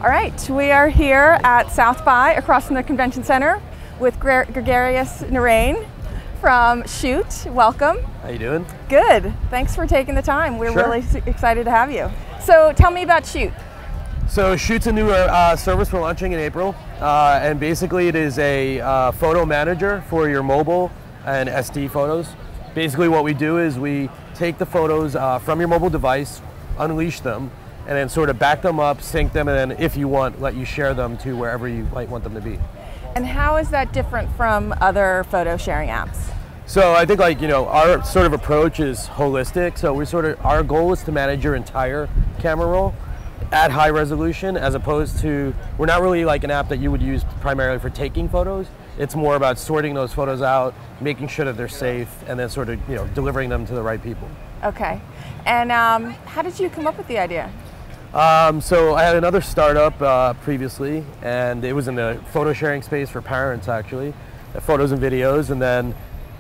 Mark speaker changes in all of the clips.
Speaker 1: All right, we are here at South by across from the Convention Center with Greg Narain from Shoot. Welcome.
Speaker 2: How you doing?
Speaker 1: Good. Thanks for taking the time. We're
Speaker 2: Sure.
Speaker 1: really excited to have you. So tell me about Shoot.
Speaker 2: So Shoot's a new service we're launching in April, and basically it is a photo manager for your mobile and SD photos. Basically what we do is we take the photos from your mobile device, unleash them, and then sort of back them up, sync them, and then if you want, let you share them to wherever you might want them to be.
Speaker 1: And how is that different from other photo sharing apps?
Speaker 2: So I think our sort of approach is holistic. So our goal is to manage your entire camera roll at high resolution, as opposed to, we're not really like an app that you would use primarily for taking photos. It's more about sorting those photos out, making sure that they're safe, and then sort of delivering them to the right people.
Speaker 1: Okay. And how did you come up with the idea?
Speaker 2: So I had another startup previously, and it was in the photo sharing space for parents, actually, photos and videos. And then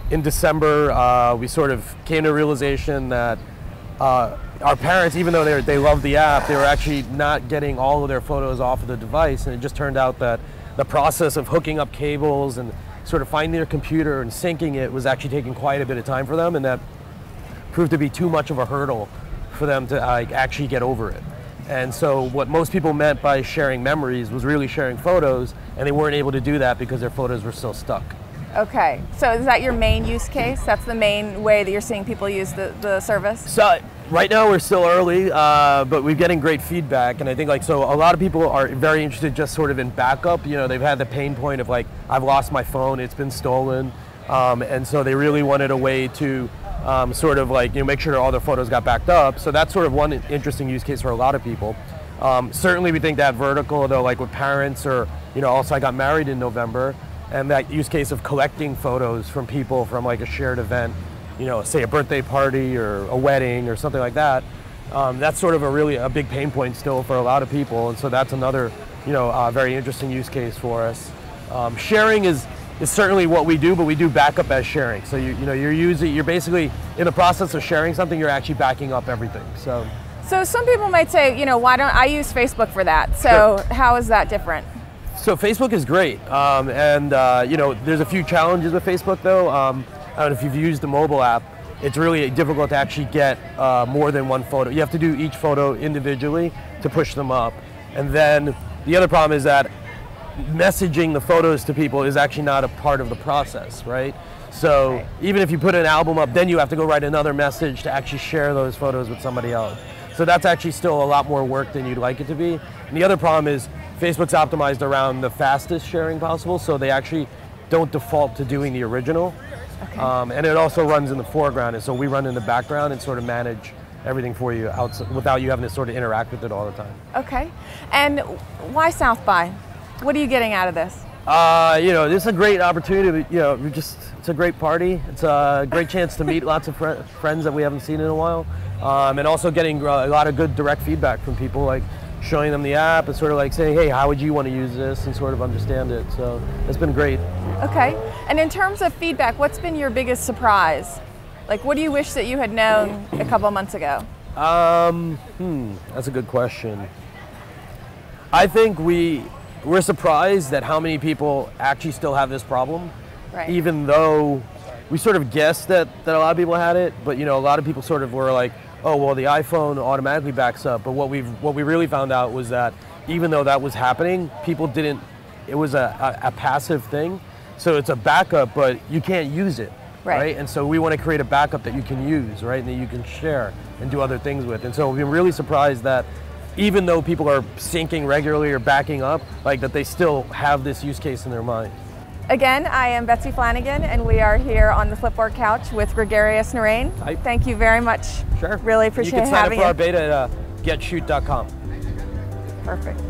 Speaker 2: in December, we sort of came to a realization that our parents, even though they loved the app, they were actually not getting all of their photos off of the device. And it just turned out that the process of hooking up cables and sort of finding their computer and syncing it was actually taking quite a bit of time for them, and that proved to be too much of a hurdle for them to actually get over it. And so what most people meant by sharing memories was really sharing photos, and they weren't able to do that because their photos were still stuck.
Speaker 1: Okay, so is that your main use case? That's the main way that you're seeing people use the service?
Speaker 2: So right now we're still early, but we're getting great feedback, and I think so a lot of people are very interested just sort of in backup. They've had the pain point of I've lost my phone, it's been stolen, and so they really wanted a way to sort of make sure all their photos got backed up. So that's sort of one interesting use case for a lot of people. Certainly we think that vertical, though, with parents, or also I got married in November, and that use case of collecting photos from people from a shared event, say a birthday party or a wedding or something like that, that's sort of a big pain point still for a lot of people. And so that's another very interesting use case for us. Sharing is certainly what we do, but we do backup as sharing. So you're basically in the process of sharing something, you're actually backing up everything. So
Speaker 1: some people might say, why don't I use Facebook for that? So sure. How is that different?
Speaker 2: So Facebook is great, and there's a few challenges with Facebook though. I don't know if you've used the mobile app. It's really difficult to actually get more than one photo. You have to do each photo individually to push them up. And then the other problem is that messaging the photos to people is actually not a part of the process, right? So right. Even if you put an album up, then you have to go write another message to actually share those photos with somebody else. So that's actually still a lot more work than you'd like it to be. And the other problem is Facebook's optimized around the fastest sharing possible, so they actually don't default to doing the original. Okay. And it also runs in the foreground, and so we run in the background and sort of manage everything for you without you having to sort of interact with it all the time.
Speaker 1: Okay. And why South by? What are you getting out of this?
Speaker 2: This is a great opportunity. It's a great party. It's a great chance to meet lots of friends that we haven't seen in a while, and also getting a lot of good direct feedback from people, showing them the app and sort of saying, hey, how would you want to use this, and sort of understand it. So it's been great. Okay.
Speaker 1: And in terms of feedback, what's been your biggest surprise? What do you wish that you had known a couple of months ago?
Speaker 2: That's a good question. I think we're surprised at how many people actually still have this problem, right. Even though we sort of guessed that a lot of people had it, but a lot of people sort of were like, oh, well, the iPhone automatically backs up. But what we really found out was that even though that was happening, people didn't. It was a passive thing, so it's a backup, but you can't use it, right? And so we want to create a backup that you can use, right, and that you can share and do other things with. And so we've been really surprised that even though people are syncing regularly or backing up, that they still have this use case in their mind.
Speaker 1: Again, I am Betsy Flanagan, and we are here on the Flipboard Couch with Greg Narain.
Speaker 2: Hi.
Speaker 1: Thank you very much.
Speaker 2: Sure.
Speaker 1: Really appreciate having you.
Speaker 2: You can sign up for our beta at getshoot.com.
Speaker 1: Perfect.